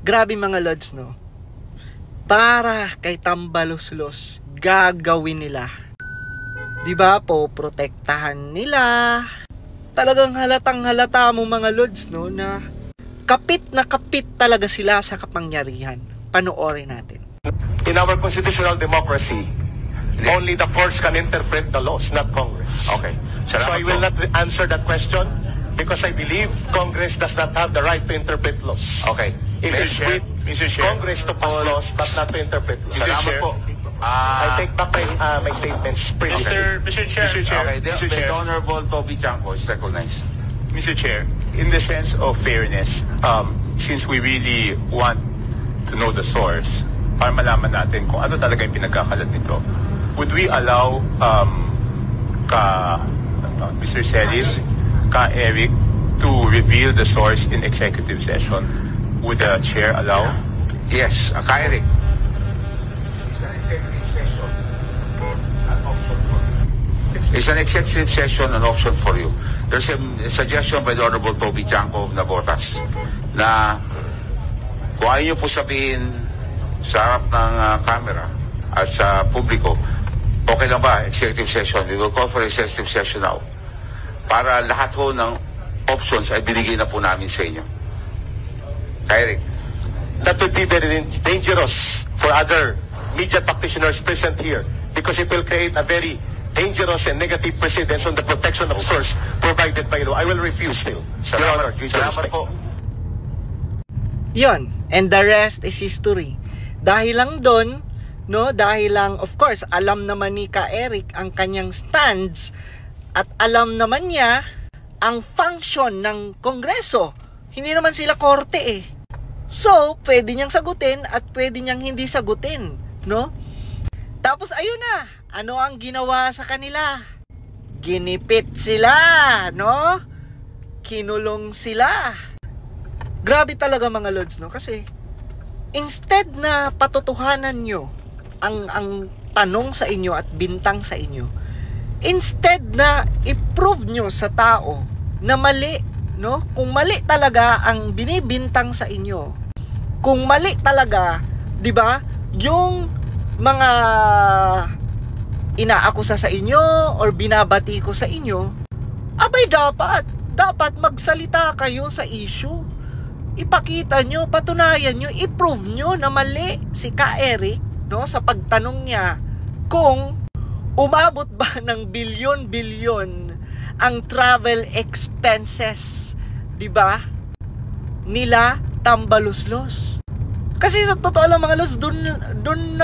Grabe mga lods, no? Para kay Tambaluslos, gagawin nila. Diba po, protektahan nila. Talagang halatang halata mo mga lods, no? Na kapit talaga sila sa kapangyarihan. Panoorin natin. In our constitutional democracy, only the courts can interpret the laws, not Congress. Okay. So I will not answer that question because I believe Congress does not have the right to interpret laws. Okay. It is with Mr. Chair. Congress to pass laws but not to interpret laws. Salamat po. I take back my statements. Mr. Chair. Okay, Mr. the Chair. Honorable Toby Chanco is recognized. Mr. Chair, in the sense of fairness, since we really want to know the source, para malaman natin kung ano talaga yung pinagkakalat nito, would we allow Mr. Celis, Eric, to reveal the source in executive session? Would the chair allow? Yes, Eric. It's an executive session, an option for you. There's a suggestion by the Honorable Toby Chanco of Navotas na kung ayaw niyo po sabihin sa harap ng camera at sa publiko, okay lang ba, executive session? We will call for executive session now. Para lahat ho ng options ay binigay na po namin sa inyo. Eric. That would be very dangerous for other media practitioners present here because it will create a very dangerous and negative precedence on the protection of source provided by law. I will refuse still. Your Honor, Salamat po. Yon, and the rest is history. Dahil lang doon, no, dahil lang, of course, alam naman ni Eric ang kanyang stands at alam naman niya ang function ng Kongreso. Hindi naman sila korte eh. So, pwede niyang sagutin at pwede niyang hindi sagutin, no? Tapos ayun na, ano ang ginawa sa kanila? Ginipit sila, no? Kinulong sila. Grabe talaga mga lods, no? Kasi instead na patotohanan nyo ang tanong sa inyo at bintang sa inyo, instead na i-prove nyo sa tao na mali, no? Kung mali talaga ang binibintang sa inyo, kung mali talaga, 'di ba? Yung mga inaakusa sa inyo or binabati ko sa inyo, abay dapat magsalita kayo sa issue. Ipakita nyo, patunayan nyo, i-prove nyo na mali si Eric, no, sa pagtanong niya kung umabot ba ng bilyon-bilyon ang travel expenses, 'di ba? Nila Tambaluslos. Kasi sa totoo lang mga los, doon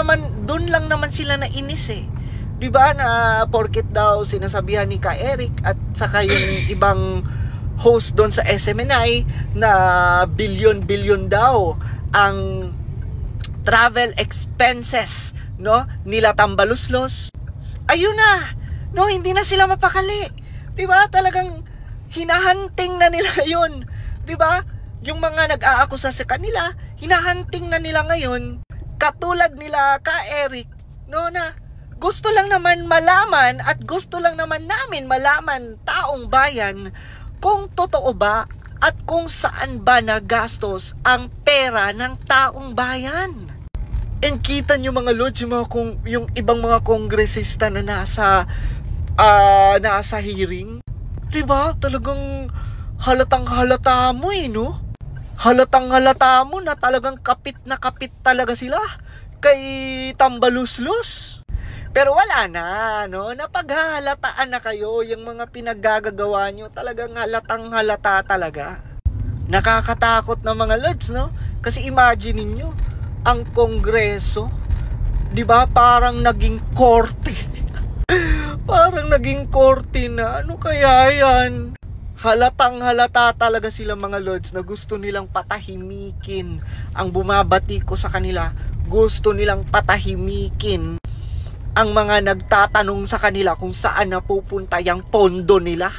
lang naman sila nainis eh. 'Di ba na porket daw sinasabihan ni Eric at saka yung ibang host doon sa SMNI na bilyon-bilyon daw ang travel expenses, no, nila Tambaluslos. Ayun na, no, hindi na sila mapakali. 'Di ba? Talagang hinahunting na nila 'yon. 'Di ba? Yung mga nag-aakusa sa kanila, hinahunting na nila ngayon, katulad nila Eric, no, na gusto lang naman malaman at gusto lang naman namin malaman, taong bayan, kung totoo ba at kung saan ba nagastos ang pera ng taong bayan. And kita nyo mga lods, yung ibang mga kongresista na nasa hearing, diba? Talagang halatang halata mo eh, no? Halatang halata mo na talagang kapit na kapit talaga sila kay Tambaluslos. Pero wala na, no? Napaghahalataan na kayo yung mga pinaggagawa nyo. Talagang halatang halata talaga. Nakakatakot na mga lods, no? Kasi imagine niyo ang Kongreso, 'di ba? Parang naging korte. Parang naging korte na. Ano kaya yan? Halatang halata talaga sila mga lods na gusto nilang patahimikin ang bumabati ko sa kanila. Gusto nilang patahimikin ang mga nagtatanong sa kanila kung saan napupunta yung pondo nila.